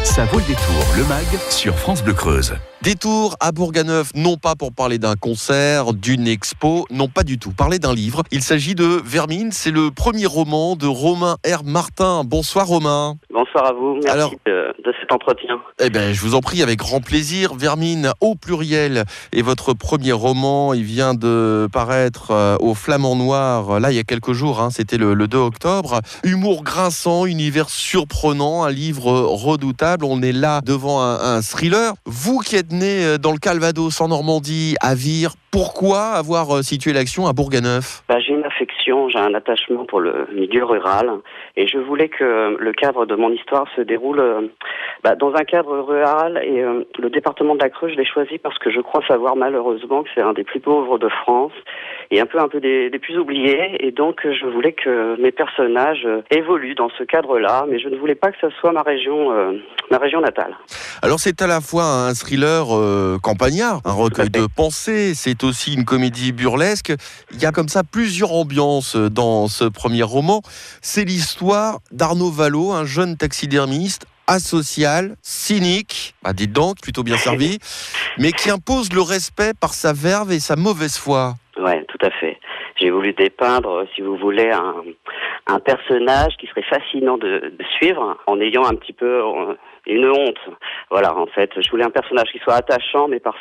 Ça vaut le détour, le MAG sur France Bleu Creuse. Détour à Bourganeuf, non pas pour parler d'un concert, d'une expo, non pas du tout, parler d'un livre. Il s'agit de Vermine, c'est le premier roman de Romain R. Martin. Bonsoir Romain. Bonsoir à vous, merci de cet entretien. Eh bien, je vous en prie, avec grand plaisir. Vermine, au pluriel, est votre premier roman. Il vient de paraître au Flamand Noir, là, il y a quelques jours, c'était le 2 octobre. Humour grinçant, univers surprenant, un livre redoutable. On est là devant un thriller. Vous qui êtes né dans le Calvados, en Normandie, à Vire, pourquoi avoir situé l'action à Bourganeuf ? J'ai une affection, j'ai un attachement pour le milieu rural et je voulais que le cadre de mon histoire se déroule dans un cadre rural et le département de la Creuse, je l'ai choisi parce que je crois savoir malheureusement que c'est un des plus pauvres de France et un peu des plus oubliés, et donc je voulais que mes personnages évoluent dans ce cadre-là, mais je ne voulais pas que ça soit ma région natale. Alors c'est à la fois un thriller campagnard, un recueil de pensées, c'est aussi une comédie burlesque. Il y a comme ça plusieurs ambiances dans ce premier roman. C'est l'histoire d'Arnaud Vallot, un jeune taxidermiste asocial, cynique, dites donc, plutôt bien servi, mais qui impose le respect par sa verve et sa mauvaise foi. Ouais, tout à fait. J'ai voulu dépeindre, si vous voulez, un personnage qui serait fascinant de suivre en ayant un petit peu une honte. Voilà, en fait, je voulais un personnage qui soit attachant, mais par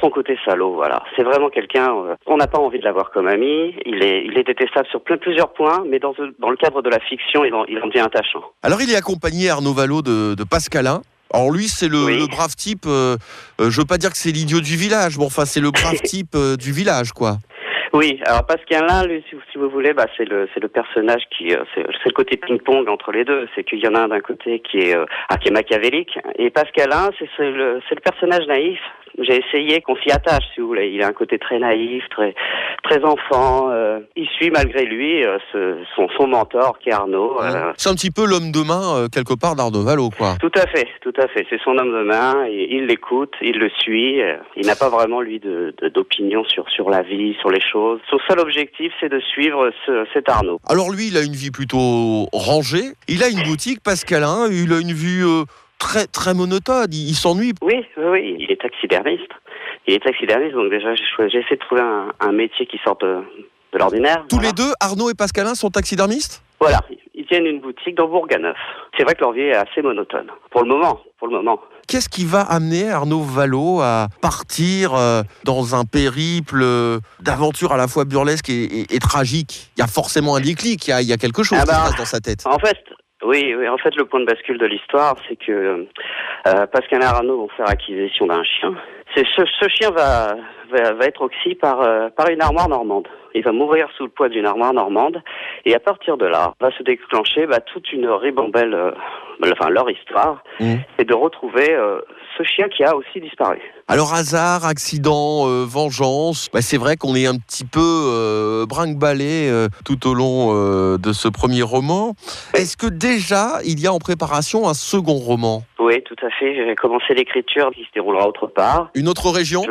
son côté salaud, voilà. C'est vraiment quelqu'un, on n'a pas envie de l'avoir comme ami, il est détestable sur plusieurs points, mais dans le cadre de la fiction, il en devient attachant. Alors il est accompagné, Arnaud Vallot, de Pascalin. Alors lui, c'est le brave type, je veux pas dire que c'est l'idiot du village, mais enfin c'est le brave type du village, quoi. Oui, alors Pascalin, lui, si vous voulez, c'est le personnage c'est le côté ping-pong entre les deux. C'est qu'il y en a un d'un côté qui est machiavélique, et Pascalin, c'est le personnage naïf. J'ai essayé qu'on s'y attache, si vous voulez. Il a un côté très naïf, très très enfant. Il suit malgré lui son mentor qui est Arnaud. C'est un petit peu l'homme de main quelque part d'Arnaud Vallot, quoi. Tout à fait. C'est son homme de main. Et il l'écoute, il le suit. Il n'a pas vraiment lui d'opinion sur la vie, sur les choses. Son seul objectif, c'est de suivre cet Arnaud. Alors lui, il a une vie plutôt rangée. Il a une boutique, Pascalin. Il a une vie très très monotone. Il s'ennuie. Oui. Il est taxidermiste. Donc déjà, j'ai essayé de trouver un métier qui sorte de l'ordinaire. Tous les deux, Arnaud et Pascalin, sont taxidermistes ? Voilà, ils tiennent une boutique dans Bourganeuf. C'est vrai que leur vie est assez monotone, pour le moment. Qu'est-ce qui va amener Arnaud Vallot à partir dans un périple d'aventure à la fois burlesque et tragique ? Il y a forcément un déclic, il y a quelque chose qui se passe dans sa tête. En fait, le point de bascule de l'histoire, c'est que Pascalin et Arnaud vont faire acquisition d'un chien. Ce chien va être oxy par une armoire normande. Il va mourir sous le poids d'une armoire normande, et à partir de là, va se déclencher toute une ribambelle, leur histoire, et de retrouver ce chien qui a aussi disparu. Alors hasard, accident, vengeance, c'est vrai qu'on est un petit peu brinque-ballé tout au long de ce premier roman. Est-ce que déjà, il y a en préparation un second roman ? Oui, tout à fait. J'ai commencé l'écriture qui se déroulera autre part. Une autre région ?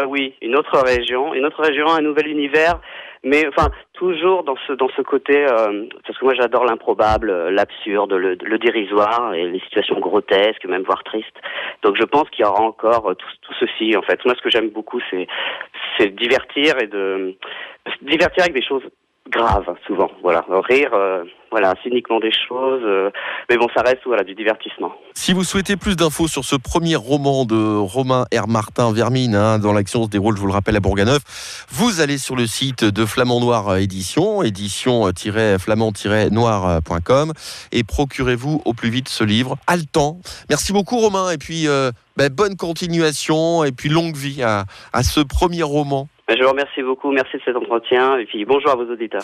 Oui, une autre région, un nouvel univers, mais toujours dans ce côté, parce que moi j'adore l'improbable, l'absurde, le dérisoire et les situations grotesques, même voire tristes. Donc je pense qu'il y aura encore tout ceci, en fait. Moi, ce que j'aime beaucoup, c'est divertir divertir avec des choses graves, souvent. Voilà, rire, c'est uniquement des choses, mais bon, ça reste du divertissement. Si vous souhaitez plus d'infos sur ce premier roman de Romain R. Martin, Vermine, dont l'action se déroule, je vous le rappelle, à Bourganeuf, vous allez sur le site de Flamand Noir édition flamand-noir.com, et procurez-vous au plus vite ce livre, haletant. Merci beaucoup Romain, et puis bonne continuation, et puis longue vie à ce premier roman. Je vous remercie beaucoup, merci de cet entretien, et puis bonjour à vos auditeurs.